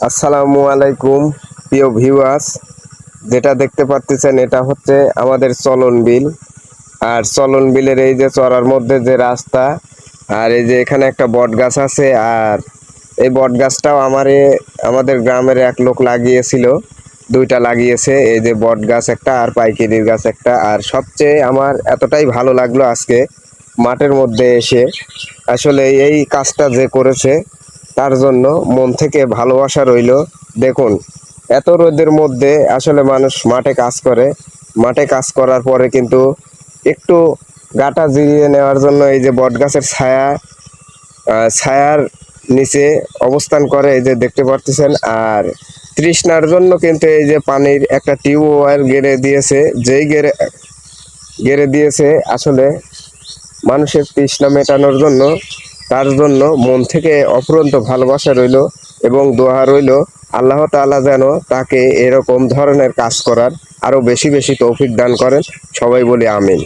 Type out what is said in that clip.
আসসালামু আলাইকুম প্রিয় ভিউয়ার্স, যেটা দেখতে পাচ্ছেন এটা হচ্ছে আমাদের চলন বিল। আর চলন বিলের এই যে চড়ার মধ্যে যে রাস্তা, আর এই যে এখানে একটা বট গাছ আছে। আর এই বট গাছটাও আমাদের গ্রামের এক লোক লাগিয়েছিল, দুইটা লাগিয়েছে। এই যে বট গাছ একটা আর পাইকিরির গাছ একটা। আর সবচেয়ে আমার এতটাই ভালো লাগলো আজকে মাঠের মধ্যে এসে, আসলে এই কাজটা যে করেছে তার জন্য মন থেকে ভালোবাসা রইল। দেখুন, এত রোদের মধ্যে আসলে মানুষ মাঠে কাজ করে, মাঠে কাজ করার পরে কিন্তু একটু গাটা জিরিয়ে নেওয়ার জন্য এই যে বটগাছের ছায়ার নিচে অবস্থান করে, এই যে দেখতে পারতেছেন। আর তৃষ্ণার জন্য কিন্তু এই যে পানির একটা টিউবওয়েল গেড়ে দিয়েছে, যেই গেড়ে দিয়েছে আসলে মানুষের তৃষ্ণা মেটানোর জন্য। তার জন্য মন থেকে অফুরন্ত ভালোবাসা রইল এবং দোয়া রইল আল্লাহ তাআলা যেন তাকে এরকম ধরনের কাজ করার আরো বেশি বেশি তৌফিক দান করেন। সবাই বলি আমিন।